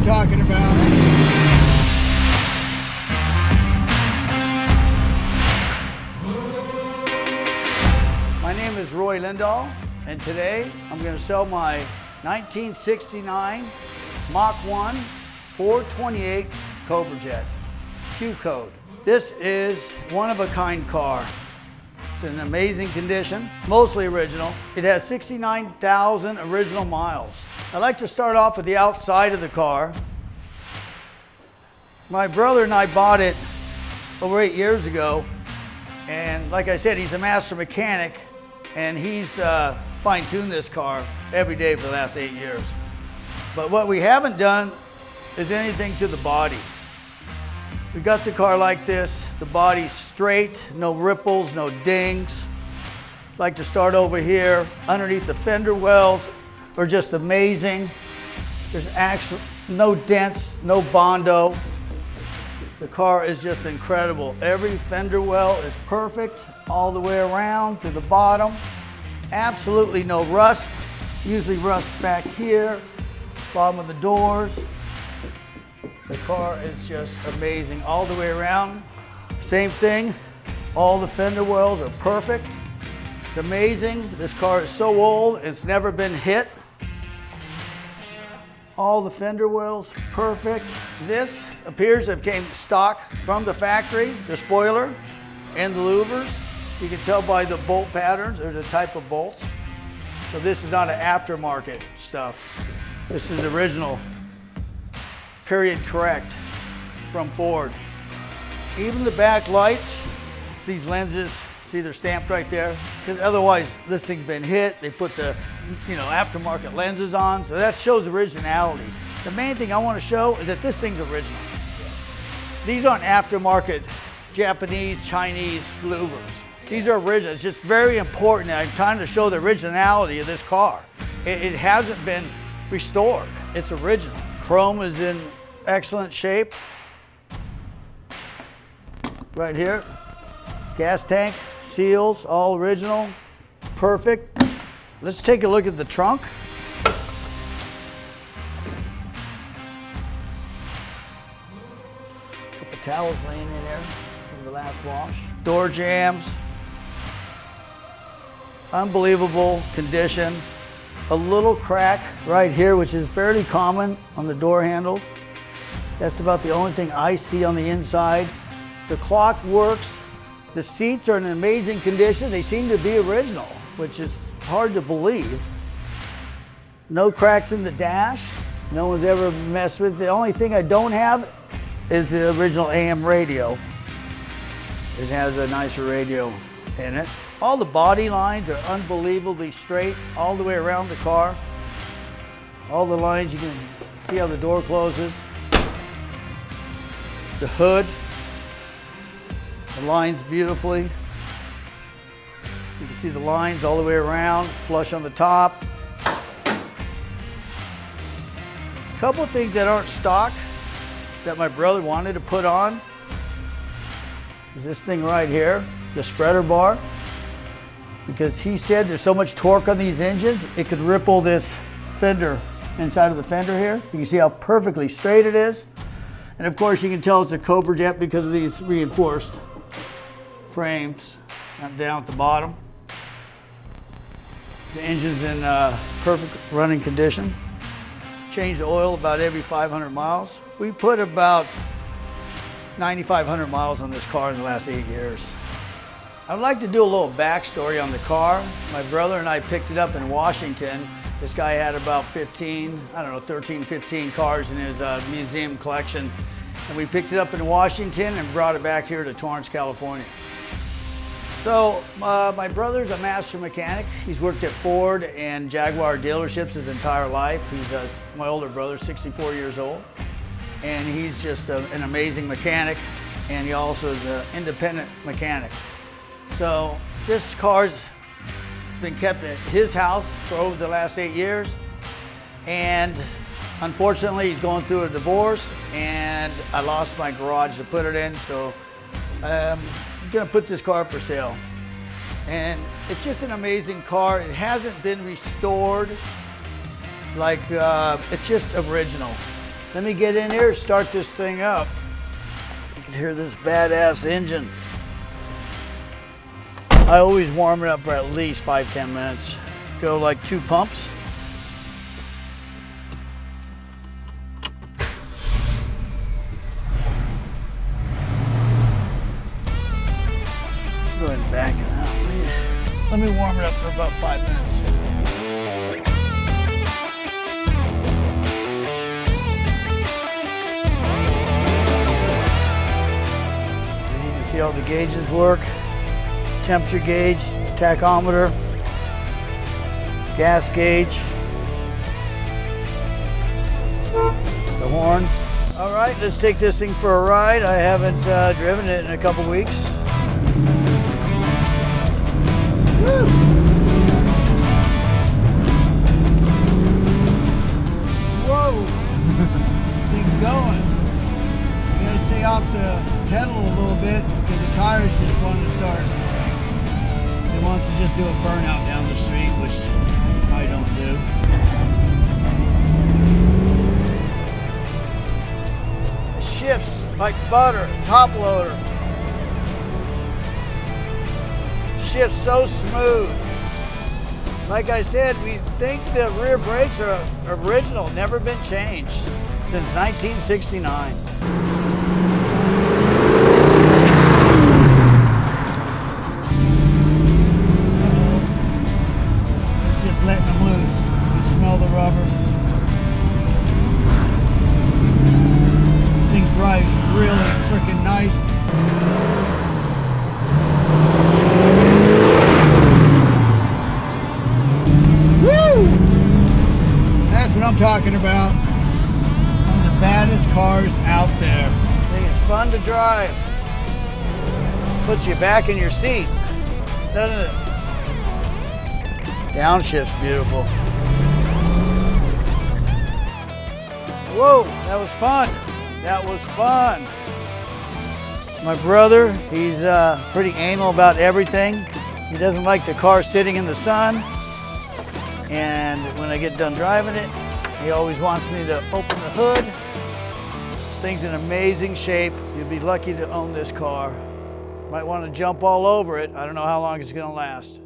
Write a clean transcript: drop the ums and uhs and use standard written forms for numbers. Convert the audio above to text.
talking about. My name is Roy Lindahl, and today I'm going to sell my 1969 Mach 1 428 Cobra Jet, Q code. This is one-of-a-kind car. It's in amazing condition, mostly original. It has 69,000 original miles. I'd like to start off with the outside of the car. My brother and I bought it over 8 years ago, and like I said, he's a master mechanic, and he's fine-tuned this car every day for the last 8 years. But what we haven't done is anything to the body. We got the car like this, the body's straight, no ripples, no dings. Like to start over here, underneath the fender wells are just amazing. There's actually no dents, no Bondo. The car is just incredible. Every fender well is perfect all the way around to the bottom. Absolutely no rust. Usually rust back here, bottom of the doors. The car is just amazing all the way around. Same thing, all the fender wells are perfect. It's amazing. This car is so old, it's never been hit. All the fender wells, perfect. This appears to have came stock from the factory, the spoiler and the louvers. You can tell by the bolt patterns, there's a type of bolts. So this is not an aftermarket stuff. This is original, period correct, from Ford. Even the back lights, these lenses, see they're stamped right there, because otherwise this thing's been hit. They put the aftermarket lenses on, so that shows originality. The main thing I want to show is that this thing's original. These aren't aftermarket Japanese, Chinese louvers. These are original. It's just very important. I'm trying to show the originality of this car. It hasn't been restored. It's original. Chrome is in excellent shape. Right here. Gas tank, seals, all original. Perfect. Let's take a look at the trunk. Couple towels laying in there from the last wash. Door jambs. Unbelievable condition. A little crack right here, which is fairly common on the door handles. That's about the only thing I see on the inside. The clock works. The seats are in amazing condition. They seem to be original, which is hard to believe. No cracks in the dash. No one's ever messed with it. The only thing I don't have is the original AM radio. It has a nicer radio in it. All the body lines are unbelievably straight all the way around the car. All the lines, you can see how the door closes. The hood aligns beautifully. You can see the lines all the way around, flush on the top. A couple of things that aren't stock that my brother wanted to put on is this thing right here, the spreader bar. Because he said there's so much torque on these engines, it could ripple this fender inside of the fender here. You can see how perfectly straight it is. And of course you can tell it's a Cobra Jet because of these reinforced frames down at the bottom. The engine's in perfect running condition. Change the oil about every 500 miles. We put about 9,500 miles on this car in the last 8 years. I'd like to do a little backstory on the car. My brother and I picked it up in Washington. This guy had about 13 cars in his museum collection. And we picked it up in Washington and brought it back here to Torrance, California. So my brother's a master mechanic. He's worked at Ford and Jaguar dealerships his entire life. He's my older brother's 64 years old. And he's just an amazing mechanic. And he also is an independent mechanic. So this car's been kept at his house for over the last 8 years, and unfortunately he's going through a divorce, and I lost my garage to put it in, so I'm gonna put this car for sale. And it's just an amazing car. It hasn't been restored. Like, it's just original. Let me get in here, start this thing up. You can hear this badass engine. I always warm it up for at least 5-10 minutes. Go like 2 pumps. Go ahead and back it out. Let me warm it up for about 5 minutes. As you can see, all the gauges work. Temperature gauge, tachometer, gas gauge, the horn. All right, let's take this thing for a ride. I haven't driven it in a couple weeks. Woo! Whoa! Thing's going. You gotta stay off the pedal a little bit because the tires just want to start. It wants to just do a burnout down the street, which I don't do. It shifts like butter, top loader. Shifts so smooth. Like I said, we think the rear brakes are original, never been changed since 1969. Letting them loose. You can smell the rubber. Thing drives really freaking nice. Woo! That's what I'm talking about. One of the baddest cars out there. I think it's fun to drive. Puts you back in your seat, doesn't it? Downshift's beautiful. Whoa, that was fun. That was fun. My brother, he's pretty anal about everything. He doesn't like the car sitting in the sun. And when I get done driving it, he always wants me to open the hood. This thing's in amazing shape. You'd be lucky to own this car. Might want to jump all over it. I don't know how long it's going to last.